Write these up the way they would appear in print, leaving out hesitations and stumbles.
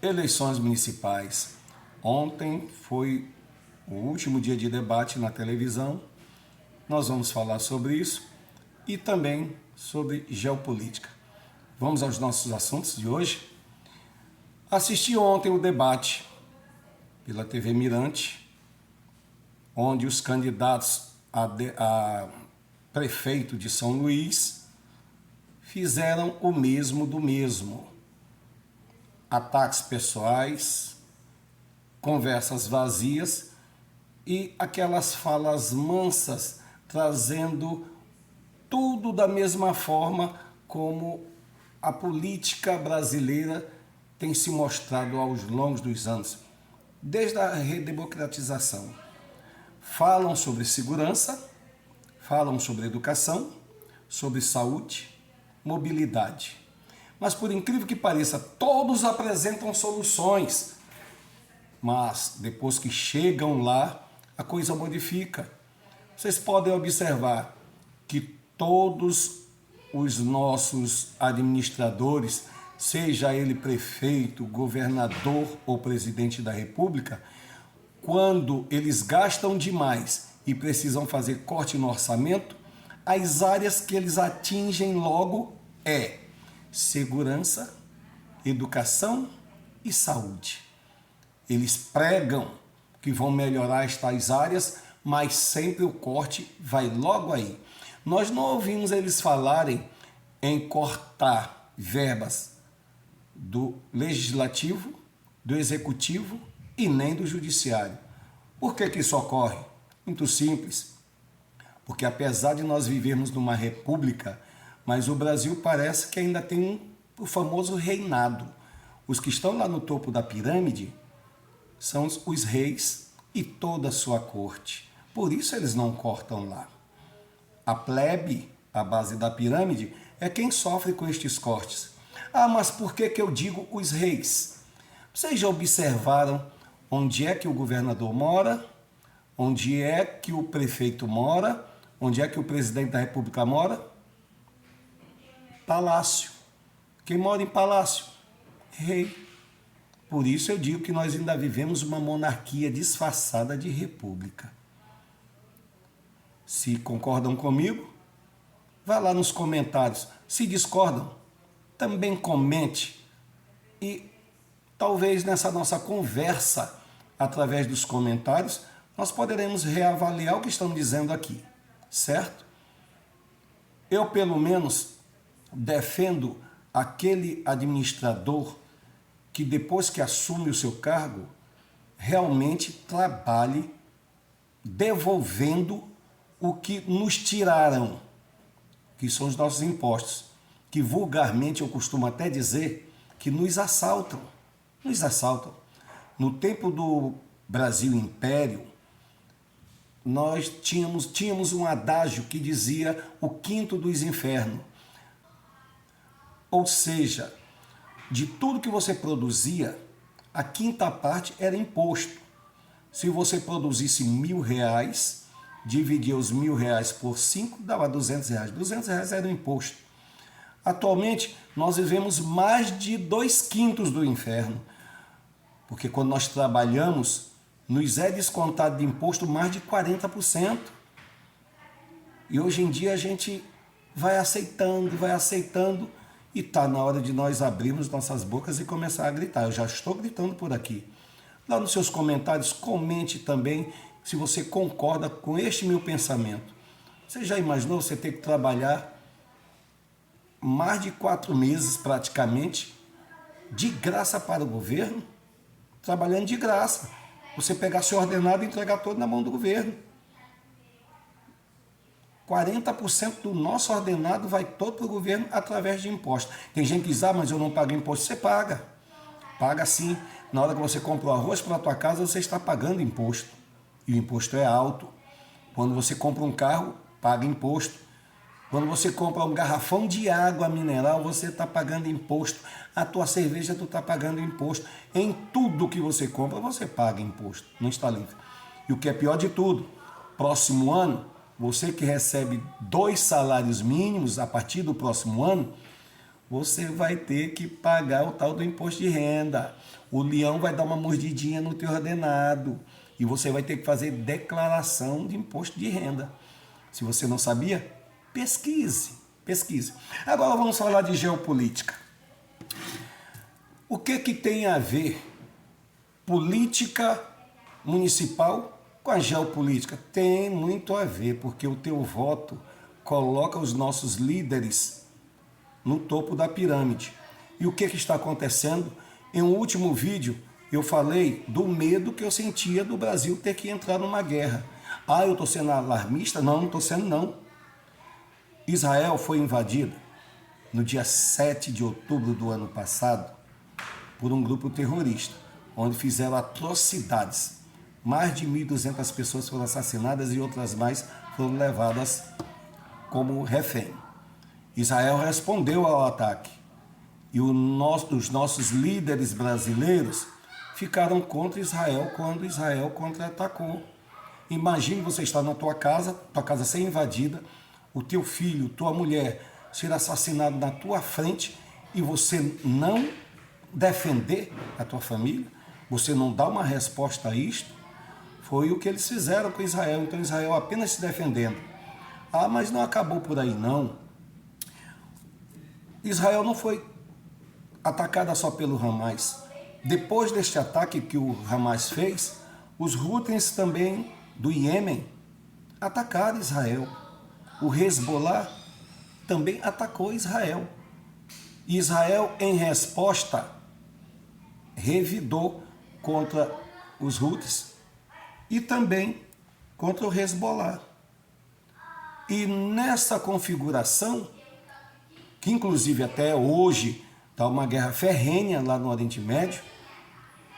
Eleições municipais. Ontem foi o último dia de debate na televisão. Nós vamos falar sobre isso e também sobre geopolítica. Vamos aos nossos assuntos de hoje. Assisti ontem o debate pela TV Mirante, onde os candidatos a prefeito de São Luís fizeram o mesmo do mesmo. Ataques pessoais, conversas vazias e aquelas falas mansas, trazendo tudo da mesma forma como a política brasileira tem se mostrado ao longo dos anos, desde a redemocratização. Falam sobre segurança, falam sobre educação, sobre saúde, mobilidade. Mas, por incrível que pareça, todos apresentam soluções. Mas, depois que chegam lá, a coisa modifica. Vocês podem observar que todos os nossos administradores, seja ele prefeito, governador ou presidente da República, quando eles gastam demais e precisam fazer corte no orçamento, as áreas que eles atingem logo é segurança, educação e saúde. Eles pregam que vão melhorar estas áreas, mas sempre o corte vai logo aí. Nós não ouvimos eles falarem em cortar verbas do legislativo, do executivo e nem do judiciário. Por que isso ocorre? Muito simples. Porque apesar de nós vivermos numa república, mas o Brasil parece que ainda tem o famoso reinado. Os que estão lá no topo da pirâmide são os reis e toda a sua corte. Por isso eles não cortam lá. A plebe, a base da pirâmide, é quem sofre com estes cortes. Ah, mas por que eu digo os reis? Vocês já observaram onde é que o governador mora? Onde é que o prefeito mora? Onde é que o presidente da República mora? Palácio. Quem mora em palácio? Rei. Por isso eu digo que nós ainda vivemos uma monarquia disfarçada de república. Se concordam comigo, vá lá nos comentários. Se discordam, também comente. E talvez nessa nossa conversa, através dos comentários, nós poderemos reavaliar o que estamos dizendo aqui, certo? Eu, pelo menos, defendo aquele administrador que depois que assume o seu cargo, realmente trabalhe devolvendo o que nos tiraram, que são os nossos impostos, que vulgarmente eu costumo até dizer que nos assaltam. Nos assaltam. No tempo do Brasil Império, nós tínhamos um adágio que dizia o quinto dos infernos. Ou seja, de tudo que você produzia, a quinta parte era imposto. Se você produzisse R$1.000, dividia os R$1.000 por 5, dava R$200. R$200 era o imposto. Atualmente, nós vivemos mais de 2/5 do inferno. Porque quando nós trabalhamos, nos é descontado de imposto mais de 40%. E hoje em dia a gente vai aceitando, e está na hora de nós abrirmos nossas bocas e começar a gritar. Eu já estou gritando por aqui. Lá nos seus comentários, comente também se você concorda com este meu pensamento. Você já imaginou você ter que trabalhar mais de 4 meses praticamente de graça para o governo? Trabalhando de graça. Você pegar seu ordenado e entregar todo na mão do governo. 40% do nosso ordenado vai todo para o governo através de impostos. Tem gente que diz, mas eu não pago imposto. Você paga. Paga sim. Na hora que você compra o arroz para a tua casa, você está pagando imposto. E o imposto é alto. Quando você compra um carro, paga imposto. Quando você compra um garrafão de água mineral, você está pagando imposto. A tua cerveja, tu está pagando imposto. Em tudo que você compra, você paga imposto. Não está livre. E o que é pior de tudo, próximo ano, você que recebe 2 salários mínimos a partir do próximo ano, você vai ter que pagar o tal do imposto de renda. O leão vai dar uma mordidinha no teu ordenado e você vai ter que fazer declaração de imposto de renda. Se você não sabia, pesquise. Agora vamos falar de geopolítica. O que tem a ver política municipal com a geopolítica? Tem muito a ver, porque o teu voto coloca os nossos líderes no topo da pirâmide. E o que está acontecendo? Em um último vídeo, eu falei do medo que eu sentia do Brasil ter que entrar numa guerra. Eu estou sendo alarmista? Não estou sendo não. Israel foi invadida no dia 7 de outubro do ano passado por um grupo terrorista, onde fizeram atrocidades. Mais de 1.200 pessoas foram assassinadas e outras mais foram levadas como refém. Israel respondeu ao ataque e os nossos líderes brasileiros ficaram contra Israel quando Israel contra-atacou. Imagine você estar na tua casa ser invadida, o teu filho, tua mulher ser assassinado na tua frente e você não defender a tua família, você não dá uma resposta a isto. Foi o que eles fizeram com Israel. Então Israel apenas se defendendo. Mas não acabou por aí não. Israel não foi atacada só pelo Hamas. Depois deste ataque que o Hamas fez, os Houthis também do Iêmen atacaram Israel. O Hezbollah também atacou Israel. E Israel, em resposta, revidou contra os Houthis e também contra o Hezbollah. E nessa configuração, que inclusive até hoje está uma guerra ferrenha lá no Oriente Médio,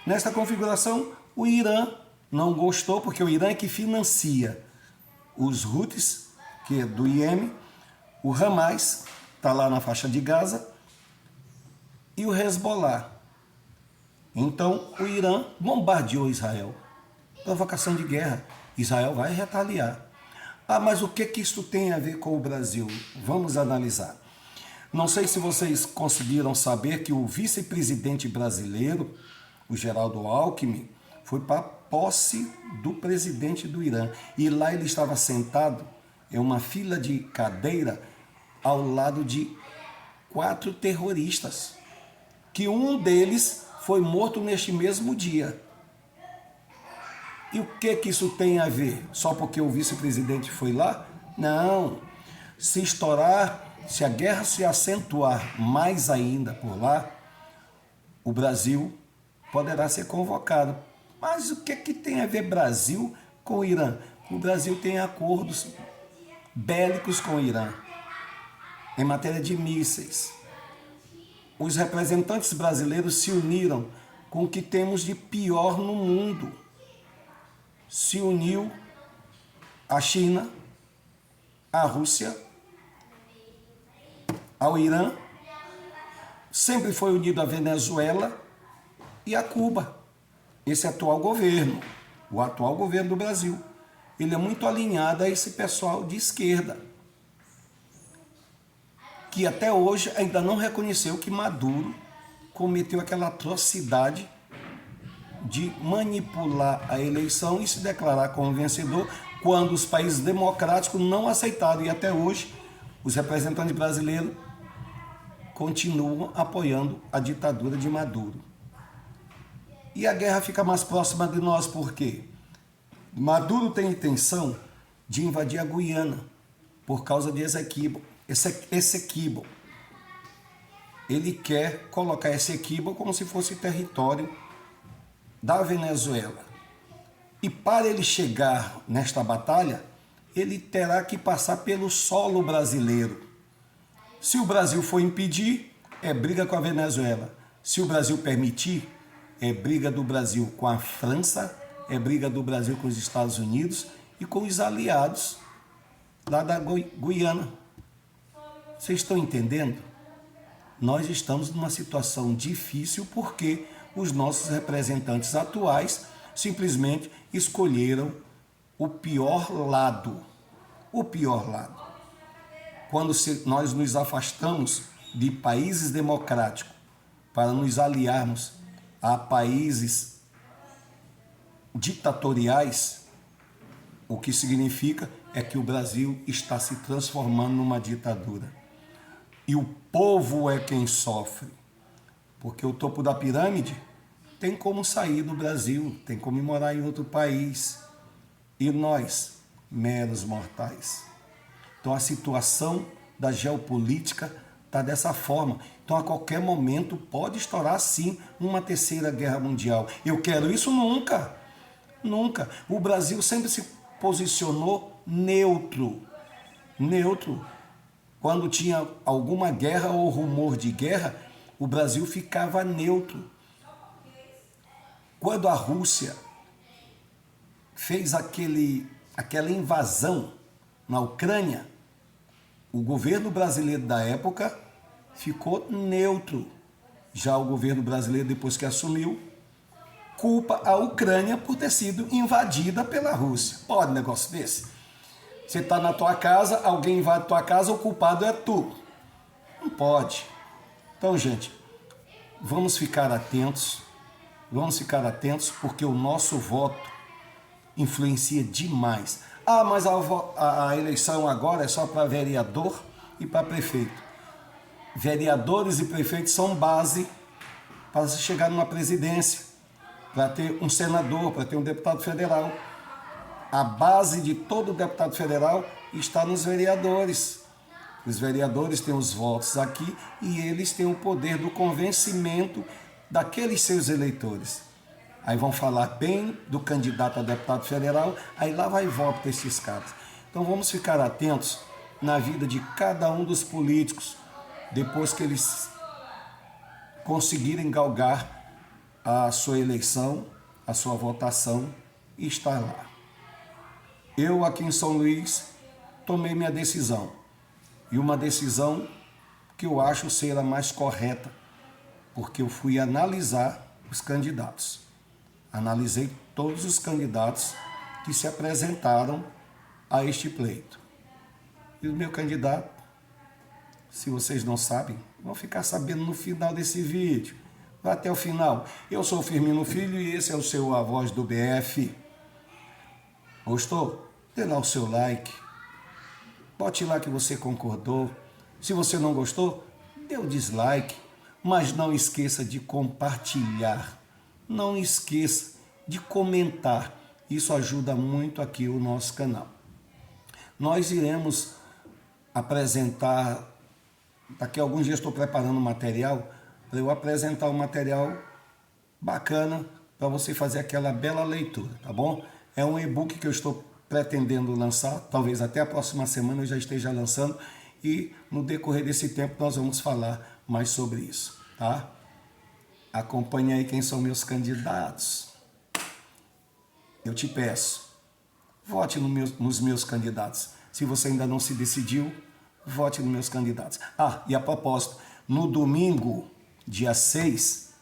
nessa configuração o Irã não gostou, porque o Irã é que financia os Houthis, que é do Iêmen, o Hamas está lá na faixa de Gaza, e o Hezbollah. Então o Irã bombardeou Israel. Provocação de guerra. Israel vai retaliar. Mas o que isso tem a ver com o Brasil? Vamos analisar. Não sei se vocês conseguiram saber que o vice-presidente brasileiro, o Geraldo Alckmin, foi para a posse do presidente do Irã. E lá ele estava sentado em uma fila de cadeira ao lado de 4 terroristas, que um deles foi morto neste mesmo dia. E o que isso tem a ver? Só porque o vice-presidente foi lá? Não. Se estourar, se a guerra se acentuar mais ainda por lá, o Brasil poderá ser convocado. Mas o que tem a ver Brasil com o Irã? O Brasil tem acordos bélicos com o Irã em matéria de mísseis. Os representantes brasileiros se uniram com o que temos de pior no mundo. Se uniu a China, a Rússia, ao Irã, sempre foi unido a Venezuela e a Cuba. Esse atual governo, o atual governo do Brasil, ele é muito alinhado a esse pessoal de esquerda, que até hoje ainda não reconheceu que Maduro cometeu aquela atrocidade de manipular a eleição e se declarar como vencedor, quando os países democráticos não aceitaram. E até hoje, os representantes brasileiros continuam apoiando a ditadura de Maduro. E a guerra fica mais próxima de nós, por quê? Maduro tem intenção de invadir a Guiana, por causa de Essequibo. Ele quer colocar Essequibo como se fosse território da Venezuela. E para ele chegar nesta batalha, ele terá que passar pelo solo brasileiro. Se o Brasil for impedir, é briga com a Venezuela. Se o Brasil permitir, é briga do Brasil com a França, é briga do Brasil com os Estados Unidos e com os aliados lá da Guiana. Vocês estão entendendo? Nós estamos numa situação difícil porque os nossos representantes atuais simplesmente escolheram o pior lado. O pior lado. Quando nós nos afastamos de países democráticos para nos aliarmos a países ditatoriais, o que significa é que o Brasil está se transformando numa ditadura. E o povo é quem sofre, porque o topo da pirâmide tem como sair do Brasil, tem como morar em outro país. E nós, meros mortais. Então a situação da geopolítica está dessa forma. Então a qualquer momento pode estourar sim uma terceira guerra mundial. Eu quero isso nunca. Nunca. O Brasil sempre se posicionou neutro. Neutro. Quando tinha alguma guerra ou rumor de guerra, o Brasil ficava neutro. Quando a Rússia fez aquela invasão na Ucrânia, o governo brasileiro da época ficou neutro. Já o governo brasileiro, depois que assumiu, culpa a Ucrânia por ter sido invadida pela Rússia. Pode um negócio desse? Você está na tua casa, alguém invade a tua casa, o culpado é tu. Não pode. Então, gente, vamos ficar atentos, porque o nosso voto influencia demais. Ah, mas a eleição agora é só para vereador e para prefeito. Vereadores e prefeitos são base para se chegar numa presidência, para ter um senador, para ter um deputado federal. A base de todo deputado federal está nos vereadores. Os vereadores têm os votos aqui e eles têm o poder do convencimento daqueles seus eleitores. Aí vão falar bem do candidato a deputado federal, aí lá vai voto para esses caras. Então vamos ficar atentos na vida de cada um dos políticos, depois que eles conseguirem galgar a sua eleição, a sua votação e estar lá. Eu aqui em São Luís tomei minha decisão, e uma decisão que eu acho ser a mais correta, porque eu fui analisar os candidatos. Analisei todos os candidatos que se apresentaram a este pleito. E o meu candidato, se vocês não sabem, vão ficar sabendo no final desse vídeo. Vai até o final. Eu sou o Firmino Filho e esse é o seu A Voz do BF. Gostou? Dê lá o seu like. Bote lá que você concordou. Se você não gostou, dê o dislike. Mas não esqueça de compartilhar. Não esqueça de comentar. Isso ajuda muito aqui o nosso canal. Nós iremos apresentar, daqui a alguns dias estou preparando um material, para eu apresentar um material bacana para você fazer aquela bela leitura, tá bom? É um e-book que eu estou pretendendo lançar, talvez até a próxima semana eu já esteja lançando e no decorrer desse tempo nós vamos falar mais sobre isso, tá? Acompanhe aí quem são meus candidatos. Eu te peço, vote nos meus candidatos. Se você ainda não se decidiu, vote nos meus candidatos. Ah, e a propósito, no domingo, dia 6,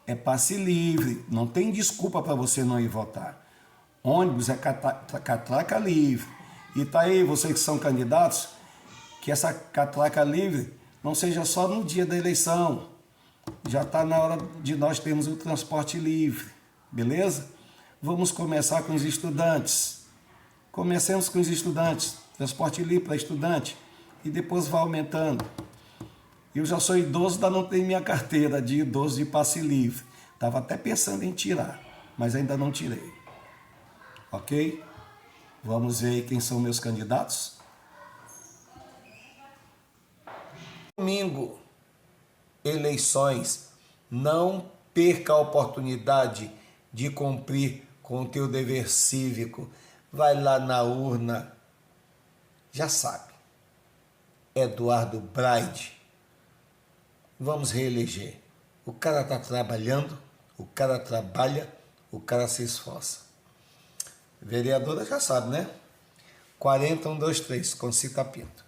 é passe livre. Não tem desculpa para você não ir votar. Ônibus é catraca livre. E tá aí, vocês que são candidatos, que essa catraca livre não seja só no dia da eleição. Já está na hora de nós termos o transporte livre. Beleza? Vamos começar com os estudantes. Comecemos com os estudantes. Transporte livre para estudante. E depois vai aumentando. Eu já sou idoso, ainda não tenho minha carteira de idoso de passe livre. Estava até pensando em tirar, mas ainda não tirei. Ok? Vamos ver aí quem são meus candidatos. Domingo, eleições. Não perca a oportunidade de cumprir com o teu dever cívico. Vai lá na urna. Já sabe. Eduardo Braide. Vamos reeleger. O cara está trabalhando, o cara trabalha, o cara se esforça. Vereadora já sabe, né? 40, 1, 2, 3, Concita Pinto.